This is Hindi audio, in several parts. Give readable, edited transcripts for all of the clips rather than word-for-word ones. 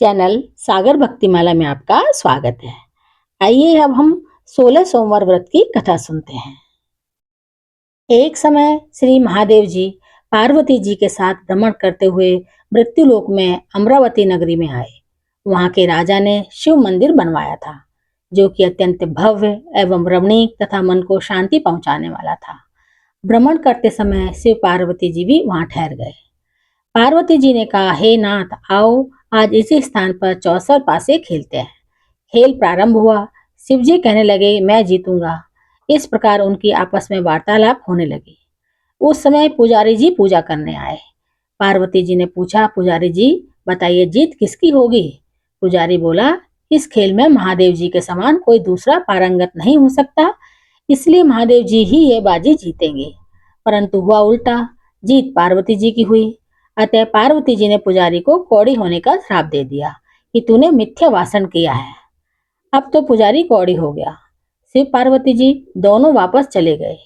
चैनल सागर भक्तिमाला में आपका स्वागत है। आइए अब हम 16 सोमवार व्रत की कथा सुनते हैं। एक समय श्री महादेव जी पार्वती जी के साथ भ्रमण करते हुए मृत्युलोक में अमरावती नगरी में आए। वहां के राजा ने शिव मंदिर बनवाया था, जो कि अत्यंत भव्य एवं रमणीक तथा मन को शांति पहुंचाने वाला था। भ्रमण करते समय शिव पार्वती जी भी वहां ठहर गए। पार्वती जी ने कहा, हे नाथ, आओ आज इसी स्थान पर चौसर पासे खेलते हैं। खेल प्रारंभ हुआ। शिवजी कहने लगे, मैं जीतूंगा। इस प्रकार उनकी आपस में वार्तालाप होने लगी। उस समय पुजारी जी पूजा करने आए। पार्वती जी ने पूछा, पुजारी जी बताइए, जीत किसकी होगी? पुजारी बोला, इस खेल में महादेव जी के समान कोई दूसरा पारंगत नहीं हो सकता, इसलिए महादेव जी ही ये बाजी जीतेंगे। परंतु हुआ उल्टा, जीत पार्वती जी की हुई। अतः पार्वती जी ने पुजारी को कौड़ी होने का श्राप दे दिया कि तूने मिथ्या वासन किया है। अब तो पुजारी कौड़ी हो गया। शिव पार्वती जी दोनों वापस चले गए।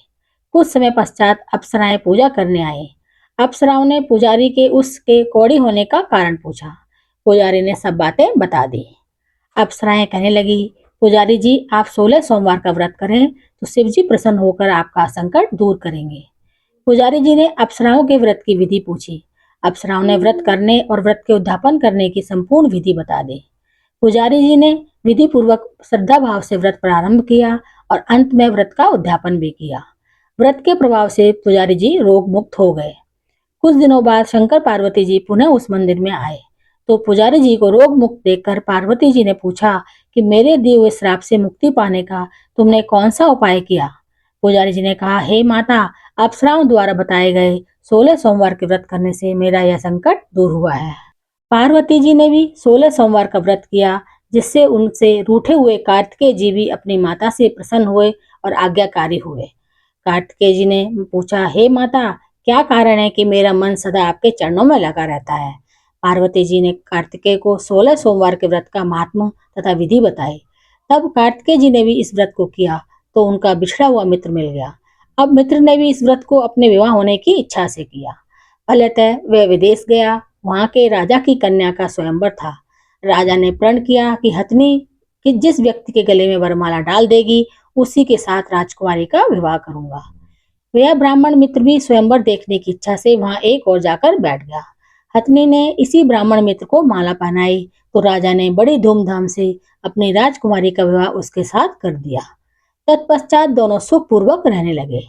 कुछ समय पश्चात अप्सराएं पूजा करने आई। अप्सराओं ने पुजारी के उसके कौड़ी होने का कारण पूछा। पुजारी ने सब बातें बता दी। अप्सराएं कहने लगी, पुजारी जी आप 16 सोमवार का व्रत करें तो शिव जी प्रसन्न होकर आपका संकट दूर करेंगे। पुजारी जी ने अप्सराओं के व्रत की विधि पूछी। अप्सराओं ने व्रत करने और व्रत के उद्यापन करने की संपूर्ण विधि बता दी। पुजारी जी ने विधि पूर्वक श्रद्धा भाव से व्रत प्रारंभ किया और अंत में व्रत का उद्यापन भी किया। व्रत के प्रभाव से पुजारी जी रोग मुक्त हो गए। कुछ दिनों बाद शंकर पार्वती जी पुनः उस मंदिर में आए तो पुजारी जी को रोग मुक्त देखकर पार्वती जी ने पूछा कि मेरे दिए हुए श्राप से मुक्ति पाने का तुमने कौन सा उपाय किया? पुजारी जी ने कहा, हे माता, अप्सराओं द्वारा बताए गए 16 सोमवार के व्रत करने से मेरा यह संकट दूर हुआ है। पार्वती जी ने भी 16 सोमवार का व्रत किया, जिससे उनसे रूठे हुए कार्तिकेय जी भी अपनी माता से प्रसन्न हुए और आज्ञाकारी हुए। कार्तिकेय जी ने पूछा, हे माता, क्या कारण है कि मेरा मन सदा आपके चरणों में लगा रहता है? पार्वती जी ने कार्तिकेय को 16 सोमवार के व्रत का महात्म तथा विधि बताई। तब कार्तिकेय जी ने भी इस व्रत को किया तो उनका बिछड़ा हुआ मित्र मिल गया। अब मित्र ने भी इस व्रत को अपने विवाह होने की इच्छा से किया। फलतः वह विदेश गया। वहां के राजा की कन्या का स्वयंवर था। राजा ने प्रण किया कि हथनी कि जिस व्यक्ति के गले में वरमाला डाल देगी, उसी के साथ राजकुमारी का विवाह करूंगा। वह ब्राह्मण मित्र भी स्वयंवर देखने की इच्छा से वहां एक और जाकर बैठ गया। हथनी ने इसी ब्राह्मण मित्र को माला पहनाई तो राजा ने बड़ी धूमधाम से अपनी राजकुमारी का विवाह उसके साथ कर दिया। तत्पश्चात दोनों सुखपूर्वक रहने लगे।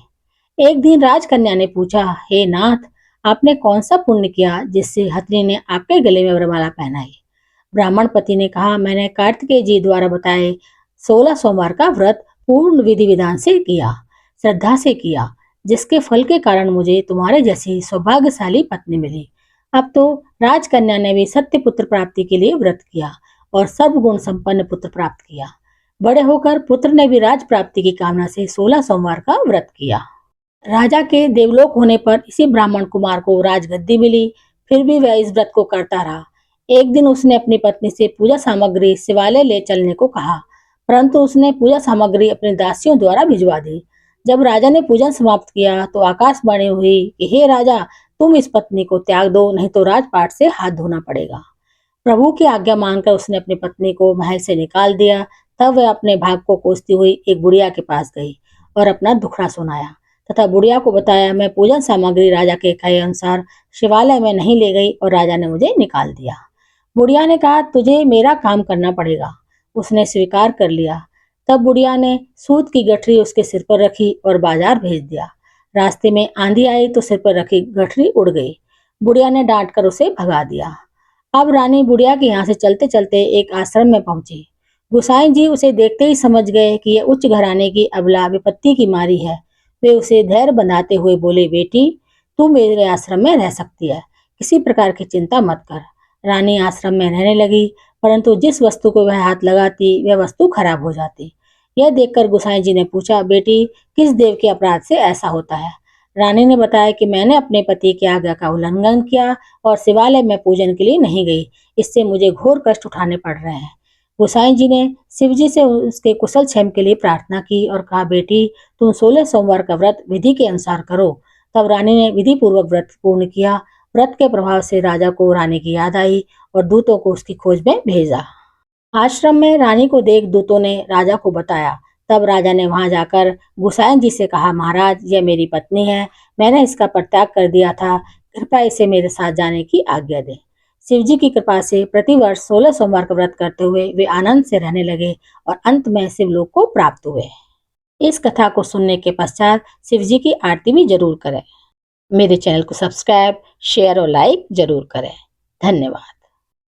एक दिन राजकन्या ने पूछा, हे नाथ, आपने कौन सा पुण्य किया जिससे हथनी ने आपके गले में वरमाला पहनाई? ब्राह्मण पति ने कहा, मैंने कार्तिकेय जी द्वारा बताए 16 सोमवार का व्रत पूर्ण विधि विधान से किया, श्रद्धा से किया, जिसके फल के कारण मुझे तुम्हारे जैसी सौभाग्यशाली पत्नी मिली। अब तो राजकन्या ने भी सत्य पुत्र प्राप्ति के लिए व्रत किया और सर्वगुण संपन्न पुत्र प्राप्त किया। बड़े होकर पुत्र ने भी राज प्राप्ति की कामना से 16 सोमवार का व्रत किया। राजा के देवलोक होने पर इसी ब्राह्मण कुमार को राजगद्दी मिली। फिर भी वह इस व्रत को करता रहा। एक दिन उसने अपनी पत्नी से पूजा सामग्री शिवालय ले चलने को कहा, परंतु उसने पूजा सामग्री अपने दासियों द्वारा भिजवा दी। जब राजा ने पूजन समाप्त किया तो आकाशवाणी हुई कि हे राजा, तुम इस पत्नी को त्याग दो, नहीं तो राजपाट से हाथ धोना पड़ेगा। प्रभु की आज्ञा मानकर उसने अपनी पत्नी को महल से निकाल दिया। तब वह अपने भाग को कोसती हुई एक बुढ़िया के पास गई और अपना दुखड़ा सुनाया तथा बुढ़िया को बताया, मैं पूजन सामग्री राजा के कहे अनुसार शिवालय में नहीं ले गई और राजा ने मुझे निकाल दिया। बुढ़िया ने कहा, तुझे मेरा काम करना पड़ेगा। उसने स्वीकार कर लिया। तब बुढ़िया ने सूत की गठरी उसके सिर पर रखी और बाजार भेज दिया। रास्ते में आंधी आई तो सिर पर रखी गठरी उड़ गई। बुढ़िया ने डांट कर उसे भगा दिया। अब रानी बुढ़िया के यहाँ से चलते चलते एक आश्रम में पहुंची। गुसाई जी उसे देखते ही समझ गए कि यह उच्च घराने की अबला विपत्ति की मारी है। वे उसे धैर्य बंधाते हुए बोले, बेटी, तू मेरे आश्रम में रह सकती है, किसी प्रकार की चिंता मत कर। रानी आश्रम में रहने लगी, परंतु जिस वस्तु को वह हाथ लगाती वह वस्तु खराब हो जाती। यह देखकर गुसाई जी ने पूछा, बेटी, किस देव के अपराध से ऐसा होता है? रानी ने बताया कि मैंने अपने पति की आज्ञा का उल्लंघन किया और शिवालय में पूजन के लिए नहीं गई, इससे मुझे घोर कष्ट उठाने पड़ रहे हैं। गोसाई जी ने शिव जी से उसके कुशल क्षेम के लिए प्रार्थना की और कहा, बेटी, तुम 16 सोमवार का व्रत विधि के अनुसार करो। तब रानी ने विधि पूर्वक व्रत पूर्ण किया। व्रत के प्रभाव से राजा को रानी की याद आई और दूतों को उसकी खोज में भेजा। आश्रम में रानी को देख दूतों ने राजा को बताया। तब राजा ने वहां जाकर गुसाइन जी से कहा, महाराज, यह मेरी पत्नी है, मैंने इसका परित्याग कर दिया था, कृपया इसे मेरे साथ जाने की आज्ञा दें। शिव जी की कृपा से प्रतिवर्ष 16 सोमवार का व्रत करते हुए वे आनंद से रहने लगे और अंत में शिवलोक को प्राप्त हुए। इस कथा को सुनने के पश्चात शिव जी की आरती भी जरूर करें। मेरे चैनल को सब्सक्राइब, शेयर और लाइक जरूर करें। धन्यवाद।